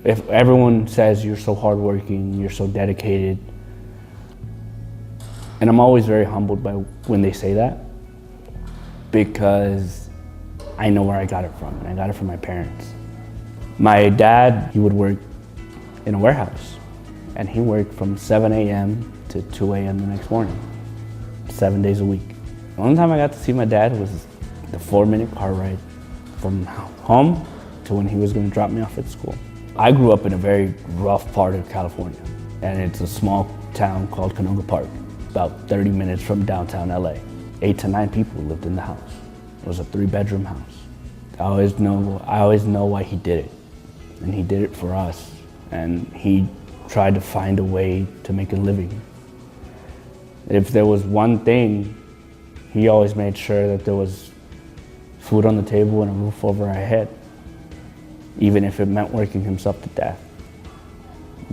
If everyone says you're so hardworking, you're so dedicated, and I'm always very humbled by when they say that, because I know where I got it from, and I got it from my parents. My dad, he would work in a warehouse, and he worked from 7 a.m. to 2 a.m. the next morning, 7 days a week. The only time I got to see my dad was the 4-minute car ride from home to when he was going to drop me off at school. I grew up in a very rough part of California, and it's a small town called Canoga Park, about 30 minutes from downtown LA. 8 to 9 people lived in the house. It was a 3-bedroom house. I always know why he did it, and he did it for us, and he tried to find a way to make a living. If there was one thing, he always made sure that there was food on the table and a roof over our head, even if it meant working himself to death.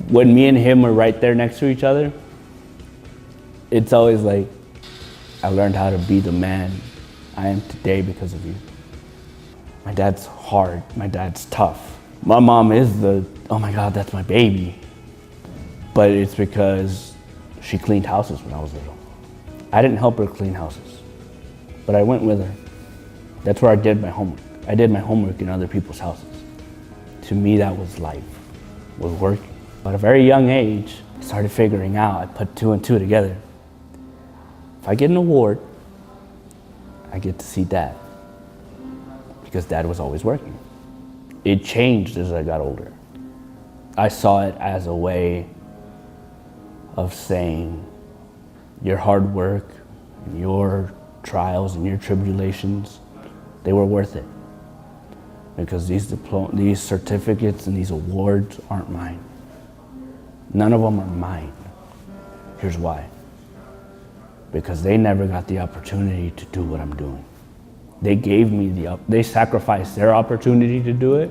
When me and him are right there next to each other, it's always like, I learned how to be the man I am today because of you. My dad's hard, my dad's tough. My mom is oh my God, that's my baby. But it's because she cleaned houses when I was little. I didn't help her clean houses, but I went with her. That's where I did my homework. I did my homework in other people's houses. To me, that was life, was working. At a very young age, I started figuring out, I put 2 and 2 together. If I get an award, I get to see Dad, because Dad was always working. It changed as I got older. I saw it as a way of saying, your hard work, and your trials and your tribulations, they were worth it. Because these certificates and these awards aren't mine. None of them are mine. Here's why. Because they never got the opportunity to do what I'm doing. They gave me they sacrificed their opportunity to do it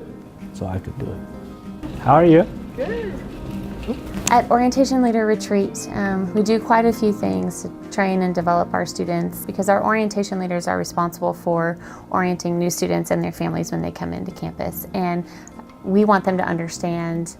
so I could do it. How are you? Good. At Orientation Leader Retreat, we do quite a few things to train and develop our students, because our orientation leaders are responsible for orienting new students and their families when they come into campus. And we want them to understand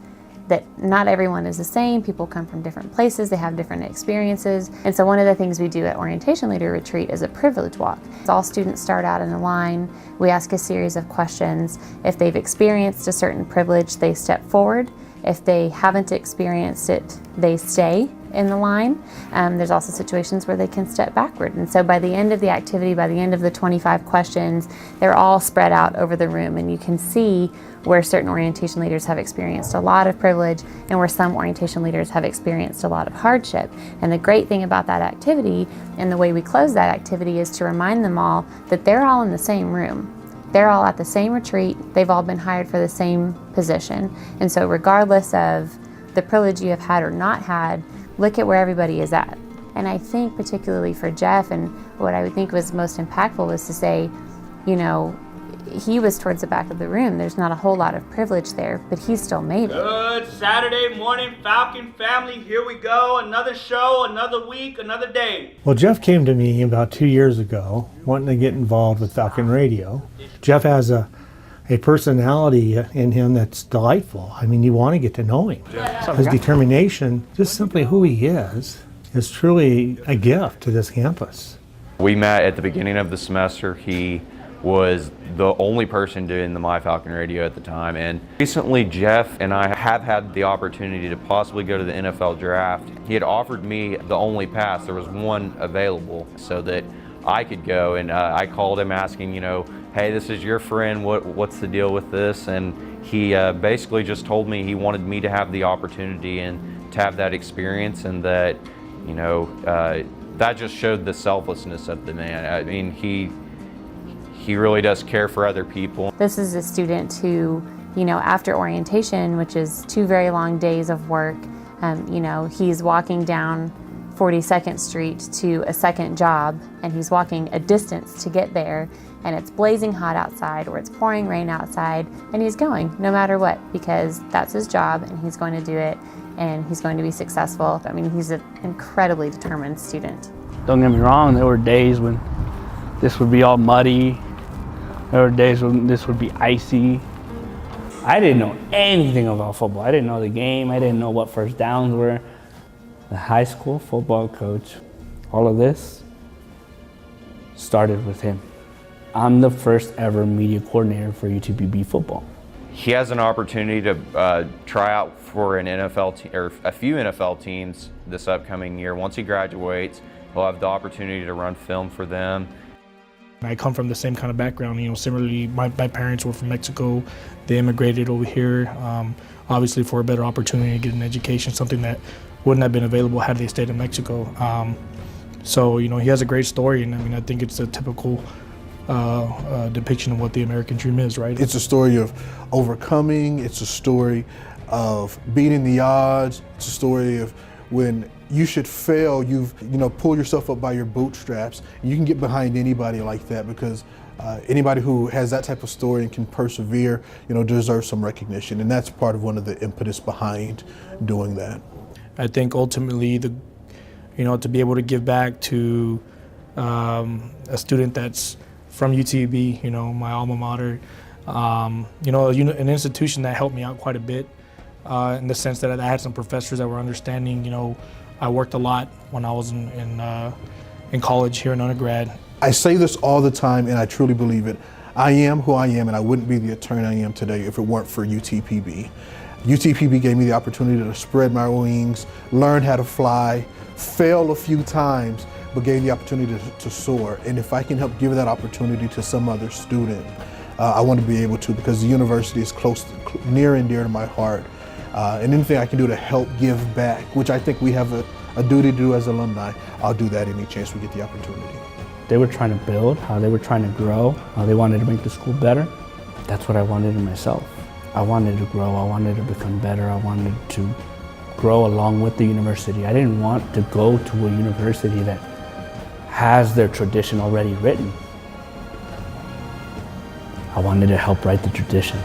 that not everyone is the same. People come from different places, they have different experiences. And so one of the things we do at Orientation Leader Retreat is a privilege walk. All students start out in a line. We ask a series of questions. If they've experienced a certain privilege, they step forward. If they haven't experienced it, they stay in the line. There's also situations where they can step backward. And so by the end of the activity, by the end of the 25 questions, they're all spread out over the room, and you can see where certain orientation leaders have experienced a lot of privilege and where some orientation leaders have experienced a lot of hardship. And the great thing about that activity and the way we close that activity is to remind them all that they're all in the same room. They're all at the same retreat. They've all been hired for the same position. And so regardless of the privilege you have had or not had, look at where everybody is at. And I think particularly for Jeff, and what I would think was most impactful was to say, you know, he was towards the back of the room. There's not a whole lot of privilege there, but he still made it. Good Saturday morning, Falcon family. Here we go. Another show, another week, another day. Well, Jeff came to me about 2 years ago wanting to get involved with Falcon Radio. Jeff has a personality in him that's delightful. I mean, you want to get to know him. His determination, just simply who he is truly a gift to this campus. We met at the beginning of the semester. He was the only person doing the My Falcon Radio at the time, and recently Jeff and I have had the opportunity to possibly go to the NFL draft. He had offered me the only pass. There was one available so that I could go, and I called him asking, you know, hey, this is your friend, what's the deal with this? And he basically just told me he wanted me to have the opportunity and to have that experience, and that, you know, that just showed the selflessness of the man. I mean, he really does care for other people. This is a student who, you know, after orientation, which is 2 very long days of work, you know, he's walking down 42nd Street to a second job, and he's walking a distance to get there, and it's blazing hot outside or it's pouring rain outside, and he's going no matter what, because that's his job and he's going to do it, and he's going to be successful. I mean, he's an incredibly determined student. Don't get me wrong, there were days when this would be all muddy. There were days when this would be icy. I didn't know anything about football. I didn't know the game. I didn't know what first downs were. The high school football coach, all of this started with him. I'm the first ever media coordinator for UTPB football. He has an opportunity to try out for an NFL team, or a few NFL teams this upcoming year. Once he graduates, he'll have the opportunity to run film for them. I come from the same kind of background. Similarly, my parents were from Mexico. They immigrated over here, obviously for a better opportunity to get an education, something that wouldn't have been available had they stayed in Mexico. So, he has a great story, and I think it's a typical depiction of what the American dream is, right? It's a story of overcoming. It's a story of beating the odds. It's a story of when you should fail, pull yourself up by your bootstraps. You can get behind anybody like that, because anybody who has that type of story and can persevere, deserves some recognition. And that's part of one of the impetus behind doing that. I think ultimately, to be able to give back to a student that's from UTPB, my alma mater, an institution that helped me out quite a bit in the sense that I had some professors that were understanding. I worked a lot when I was in college here in undergrad. I say this all the time, and I truly believe it. I am who I am, and I wouldn't be the attorney I am today if it weren't for UTPB. UTPB gave me the opportunity to spread my wings, learn how to fly, fail a few times, but gave the opportunity to soar. And if I can help give that opportunity to some other student, I want to be able to, because the university is near and dear to my heart. And anything I can do to help give back, which I think we have a duty to do as alumni, I'll do that any chance we get the opportunity. They were trying to build, how they were trying to grow, how they wanted to make the school better. That's what I wanted in myself. I wanted to grow, I wanted to become better, I wanted to grow along with the university. I didn't want to go to a university that has their tradition already written. I wanted to help write the tradition.